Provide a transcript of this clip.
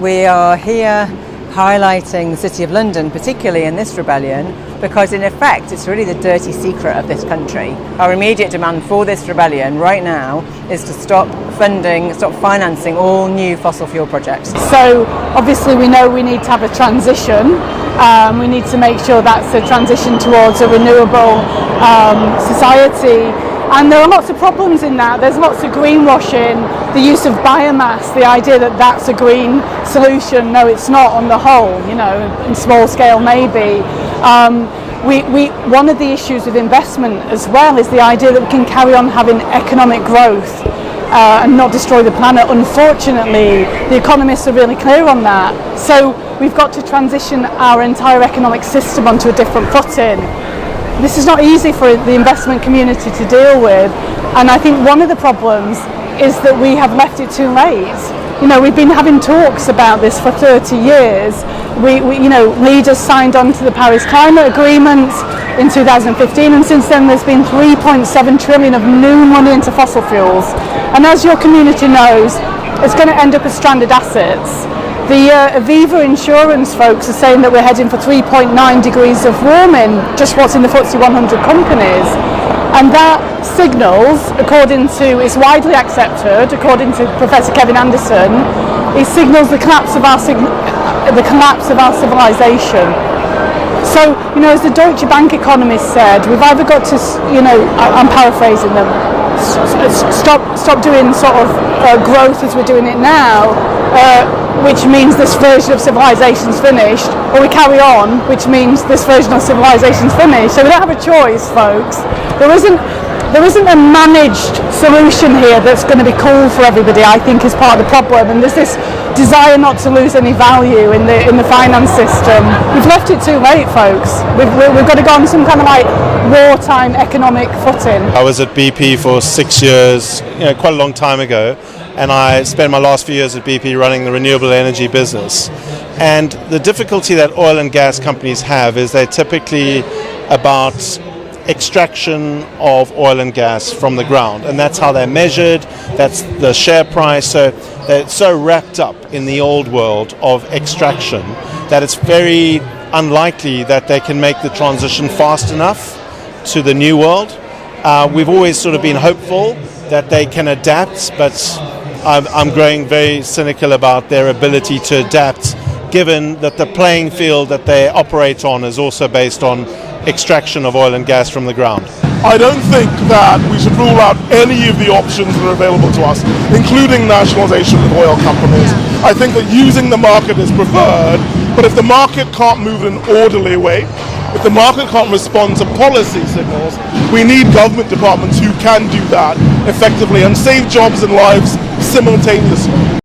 We are here highlighting the City of London, particularly in this rebellion, because in effect it's really the dirty secret of this country. Our immediate demand for this rebellion right now is to stop financing all new fossil fuel projects. So obviously we know we need to have a transition. We need to make sure that's a transition towards a renewable society. And there are lots of problems in that. There's lots of greenwashing, the use of biomass, the idea that that's a green solution. No, it's not on the whole, in small scale maybe. One of the issues with investment as well is the idea that we can carry on having economic growth and not destroy the planet. Unfortunately, the economists are really clear on that. So we've got to transition our entire economic system onto a different footing. This is not easy for the investment community to deal with, and I think one of the problems is that we have left it too late. We've been having talks about this for 30 years. Leaders signed on to the Paris Climate Agreement in 2015, and since then there's been 3.7 trillion of new money into fossil fuels. And as your community knows, it's going to end up as stranded assets. The Aviva insurance folks are saying that we're heading for 3.9 degrees of warming, just what's in the FTSE 100 companies. And that signals, it's widely accepted, according to Professor Kevin Anderson, it signals the collapse of our civilization. So, as the Deutsche Bank economist said, we've either got to, I'm paraphrasing them, stop doing sort of growth as we're doing it now, which means this version of civilization's finished, or we carry on, which means this version of civilization's finished. So we don't have a choice, folks. There isn't a managed solution here that's going to be cool for everybody, I think, is part of the problem. And there's this desire not to lose any value in the finance system. We've left it too late, folks. We've got to go on some kind of wartime economic footing. I was at BP for 6 years, quite a long time ago, and I spent my last few years at BP running the renewable energy business. And the difficulty that oil and gas companies have is they're typically about extraction of oil and gas from the ground, and that's how they're measured, that's the share price. So they're so wrapped up in the old world of extraction that it's very unlikely that they can make the transition fast enough to the new world. We've always sort of been hopeful that they can adapt, but I'm growing very cynical about their ability to adapt, given that the playing field that they operate on is also based on extraction of oil and gas from the ground. I don't think that we should rule out any of the options that are available to us, including nationalization of oil companies. I think that using the market is preferred, but if the market can't move in an orderly way, if the market can't respond to policy signals, we need government departments who can do that effectively and save jobs and lives simultaneously.